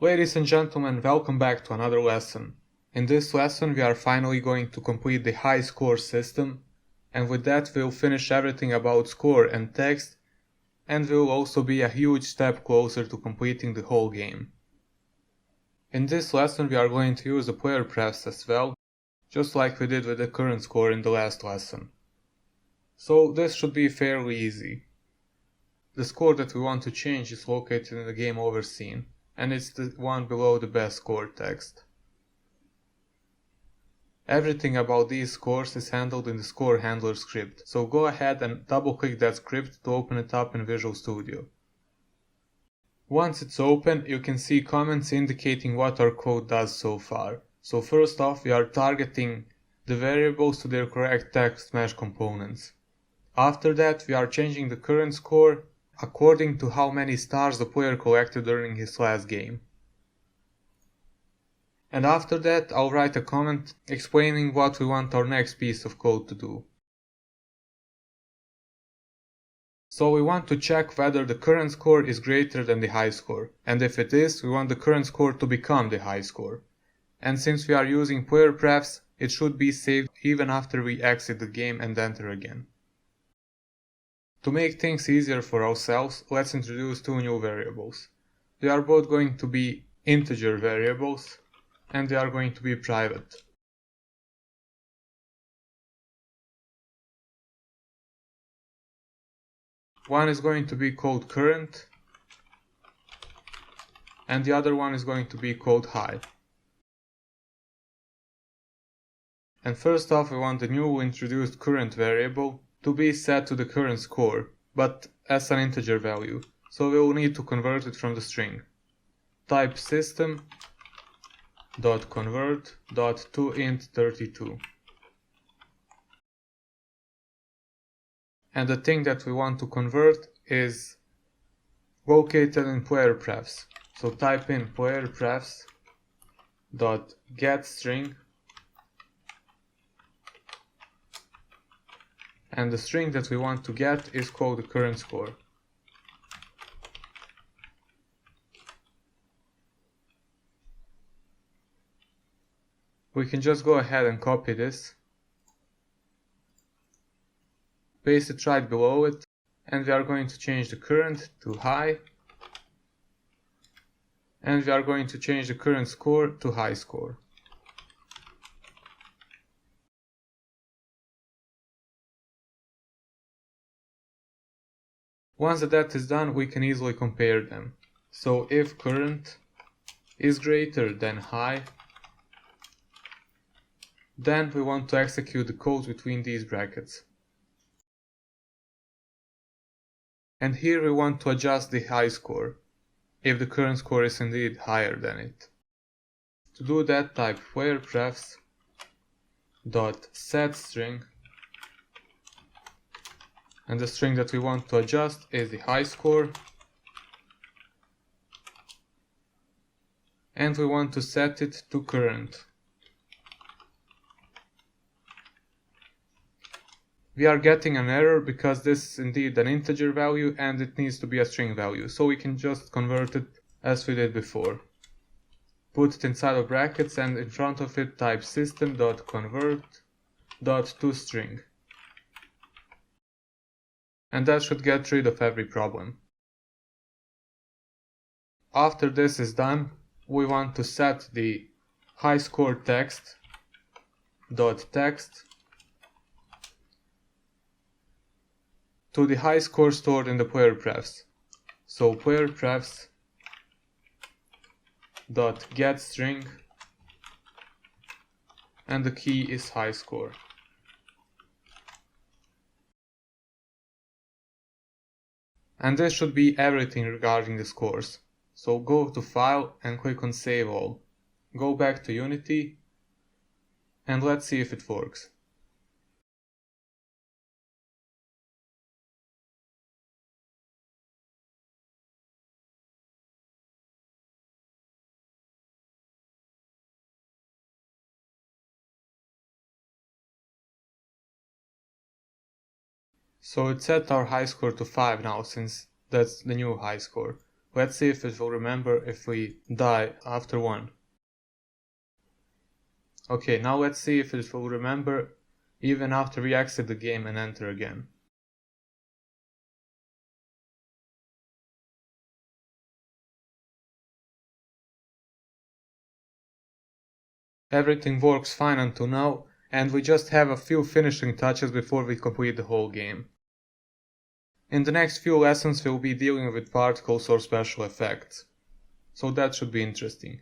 Ladies and gentlemen, welcome back to another lesson. In this lesson we are finally going to complete the high score system, and with that we'll finish everything about score and text, and we'll also be a huge step closer to completing the whole game. In this lesson we are going to use the player prefs as well, just like we did with the current score in the last lesson. So this should be fairly easy. The score that we want to change is located in the game over scene, and it's the one below the best score text. Everything about these scores is handled in the score handler script, so go ahead and double click that script to open it up in Visual Studio. Once it's open, you can see comments indicating what our code does so far. So first off, we are targeting the variables to their correct text mesh components. After that, we are changing the current score according to how many stars the player collected during his last game. And after that, I'll write a comment explaining what we want our next piece of code to do. So we want to check whether the current score is greater than the high score, and if it is, we want the current score to become the high score. And since we are using player prefs, it should be saved even after we exit the game and enter again. To make things easier for ourselves, let's introduce two new variables. They are both going to be integer variables, and they are going to be private. One is going to be called current, and the other one is going to be called high. And first off, we want the new introduced current variable to be set to the current score, but as an integer value, so we will need to convert it from the string. Type system.convert.toInt32. And the thing that we want to convert is located in player prefs. So type in player prefs.getString, and the string that we want to get is called the current score. We can just go ahead and copy this, paste it right below it, and we are going to change the current to high, and we are going to change the current score to high score. Once that is done, we can easily compare them. So if current is greater than high, then we want to execute the code between these brackets. And here we want to adjust the high score, if the current score is indeed higher than it. To do that, type player prefs.setString, and the string that we want to adjust is the high score, and we want to set it to current. We are getting an error because this is indeed an integer value and it needs to be a string value, so we can just convert it as we did before. Put it inside of brackets and in front of it type system.convert.toString. And that should get rid of every problem. After this is done, we want to set the high score text.text to the high score stored in the player prefs. So player prefs.getString, and the key is high score. And this should be everything regarding the scores. So go to File and click on Save All. Go back to Unity, and let's see if it works. So it set our high score to 5 now, since that's the new high score. Let's see if it will remember if we die after 1. Okay, now let's see if it will remember even after we exit the game and enter again. Everything works fine until now, and we just have a few finishing touches before we complete the whole game. In the next few lessons we'll be dealing with particles or special effects, so that should be interesting.